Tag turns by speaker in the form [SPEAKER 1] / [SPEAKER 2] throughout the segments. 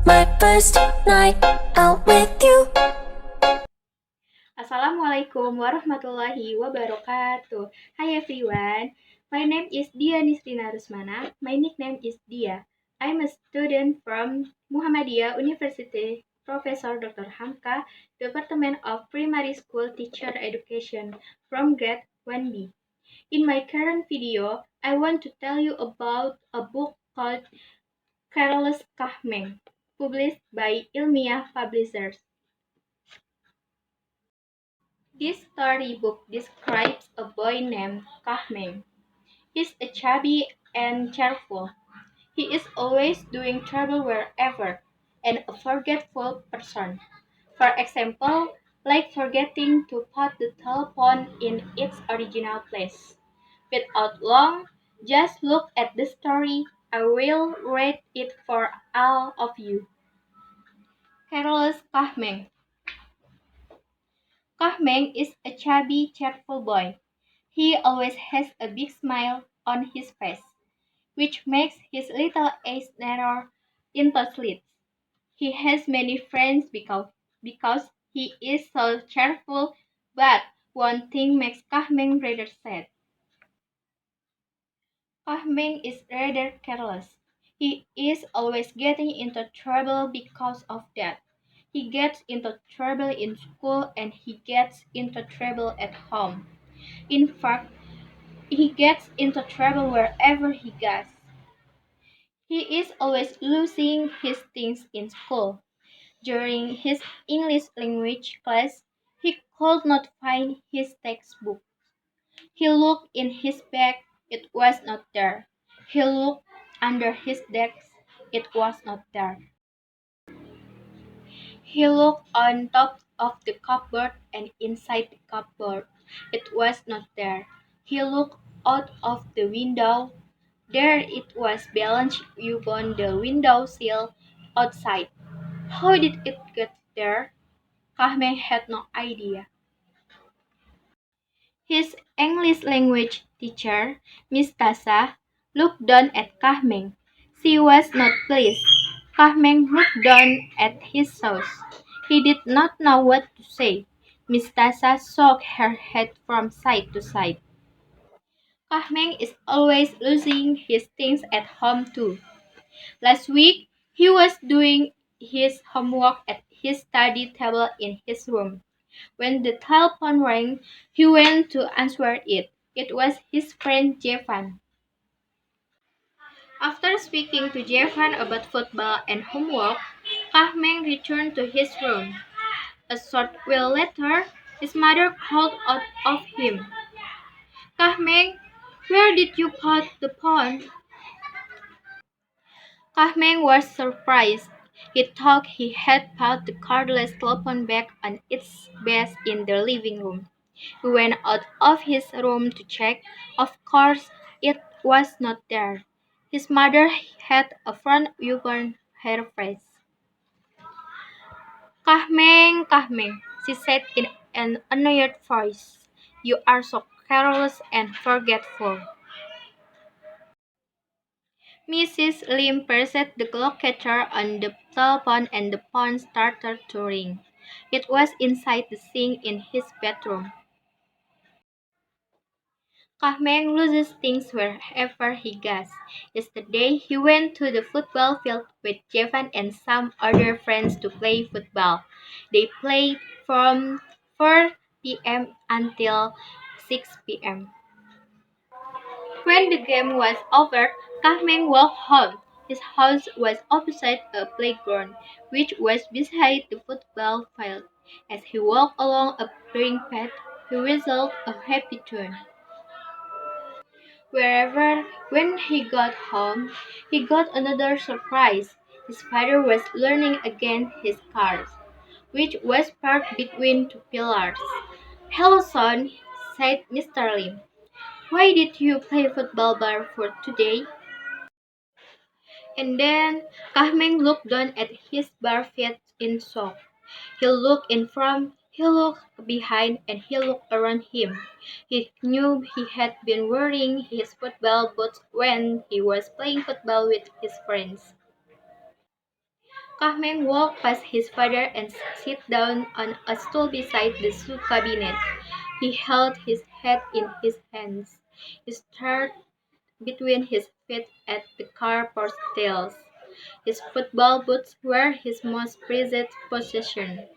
[SPEAKER 1] my first night out with you.
[SPEAKER 2] Assalamualaikum warahmatullahi wabarakatuh. Hi everyone, my name is Nisrina Rusmana. My nickname is Dhia. I'm a student from Muhammadiyah University, Professor Dr. Hamka, Department of Primary School Teacher Education from grade 1B. In my current video, I want to tell you about a book called Careless Meng, published by Ilmiah Publishers. This storybook describes a boy named Meng. He's a chubby and cheerful. He is always doing trouble wherever and a forgetful person. For example, like forgetting to put the telephone in its original place. Without long, just look at the story. I will read it for all of you. Careless Meng. Meng is a chubby, cheerful boy. He always has a big smile on his face, which makes his little eyes narrow into slits. He has many friends because he is so cheerful, but one thing makes Meng rather sad. Meng is rather careless. He is always getting into trouble because of that. He gets into trouble in school and he gets into trouble at home. In fact, he gets into trouble wherever he goes. He is always losing his things in school. During his English language class, he could not find his textbook. He looked in his bag, it was not there. He looked under his desk, it was not there. He looked on top of the cupboard and inside the cupboard, it was not there. He looked out of the window. There it was balanced upon the window sill outside. How did it get there? Kahmeng had no idea. His English language teacher, Miss Tasa, looked down at Kahmeng. She was not pleased. Kahmeng looked down at his shoes. He did not know what to say. Miss Tasa shook her head from side to side. Kahmeng is always losing his things at home too. Last week, he was doing his homework at his study table in his room. When the telephone rang, he went to answer it. It was his friend Jevan. After speaking to Jevan about football and homework, Kahmeng returned to his room. A short while later, his mother called out of him. Kahmeng, where did you put the phone? Kahmeng was surprised. He thought he had put the cordless telephone back on its base in the living room. He went out of his room to check. Of course, it was not there. His mother had a frown upon her face. Kahmeng, she said in an annoyed voice. You are so careless and forgetful. Mrs. Lim pressed the locator on the telephone and the phone started to ring. It was inside the sink in his bedroom. Kahmeng loses things wherever he goes. Yesterday, he went to the football field with Jevan and some other friends to play football. They played from 4 p.m. until 6 p.m. When the game was over, Kahmeng walked home. His house was opposite a playground, which was beside the football field. As he walked along a green path, he whistled a happy tune. When he got home, he got another surprise. His father was learning again his cars, which was parked between two pillars. Hello, son, said Mr. Lim. Why did you play football bar for today? And then Kahmeng looked down at his bare feet in shock. He looked in front, he looked behind, and he looked around him. He knew he had been wearing his football boots when he was playing football with his friends. Kahmeng walked past his father and sat down on a stool beside the shoe cabinet. He held his head in his hands. He stared between his feet at the car porch tails. His football boots were his most prized possession.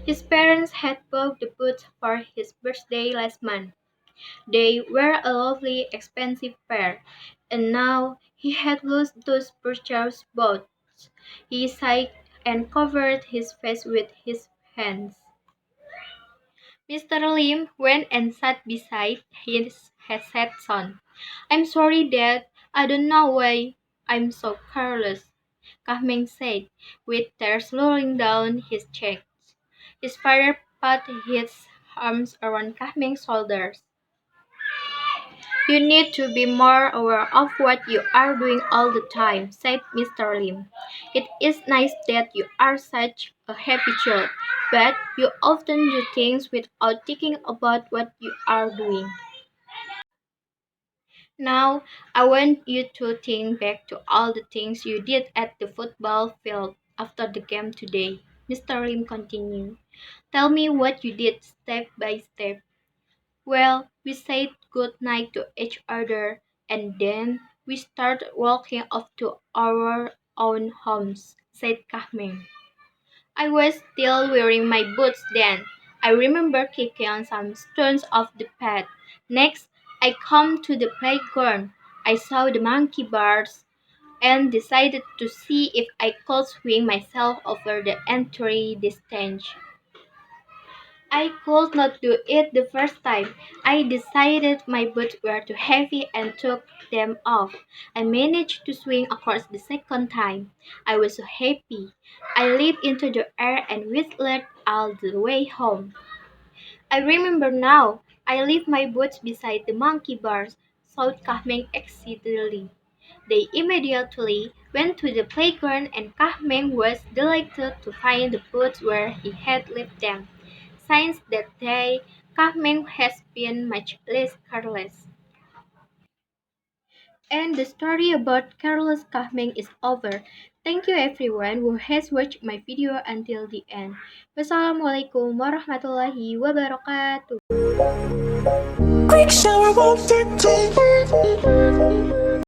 [SPEAKER 2] His parents had bought the boots for his birthday last month. They were a lovely, expensive pair, and now he had lost those purchased boots. He sighed and covered his face with his hands. Mr. Lim went and sat beside his headset son. "I'm sorry, Dad. I don't know why I'm so careless," Kahming said, with tears rolling down his cheeks. His father put his arms around Kahming's shoulders. "You need to be more aware of what you are doing all the time," said Mr. Lim. "It is nice that you are such a happy child, but you often do things without thinking about what you are doing. Now, I want you to think back to all the things you did at the football field after the game today," Mr. Lim continued. "Tell me what you did step by step." "Well, we said good night to each other, and then we started walking off to our own homes," said Kahming. "I was still wearing my boots then. I remember kicking on some stones off the path. Next, I come to the playground. I saw the monkey bars and decided to see if I could swing myself over the entry distance. I could not do it the first time. I decided my boots were too heavy and took them off. I managed to swing across the second time. I was so happy. I leaped into the air and whistled all the way home. I remember now. I left my boots beside the monkey bars," thought Kahmeng excitedly. They immediately went to the playground, and Kahmeng was delighted to find the boots where he had left them. Since that day, Kahmeng has been much less careless. And the story about Careless Kahmeng is over. Thank you everyone who has watched my video until the end. Wassalamualaikum warahmatullahi wabarakatuh.
[SPEAKER 1] Quick shower won't fit deep.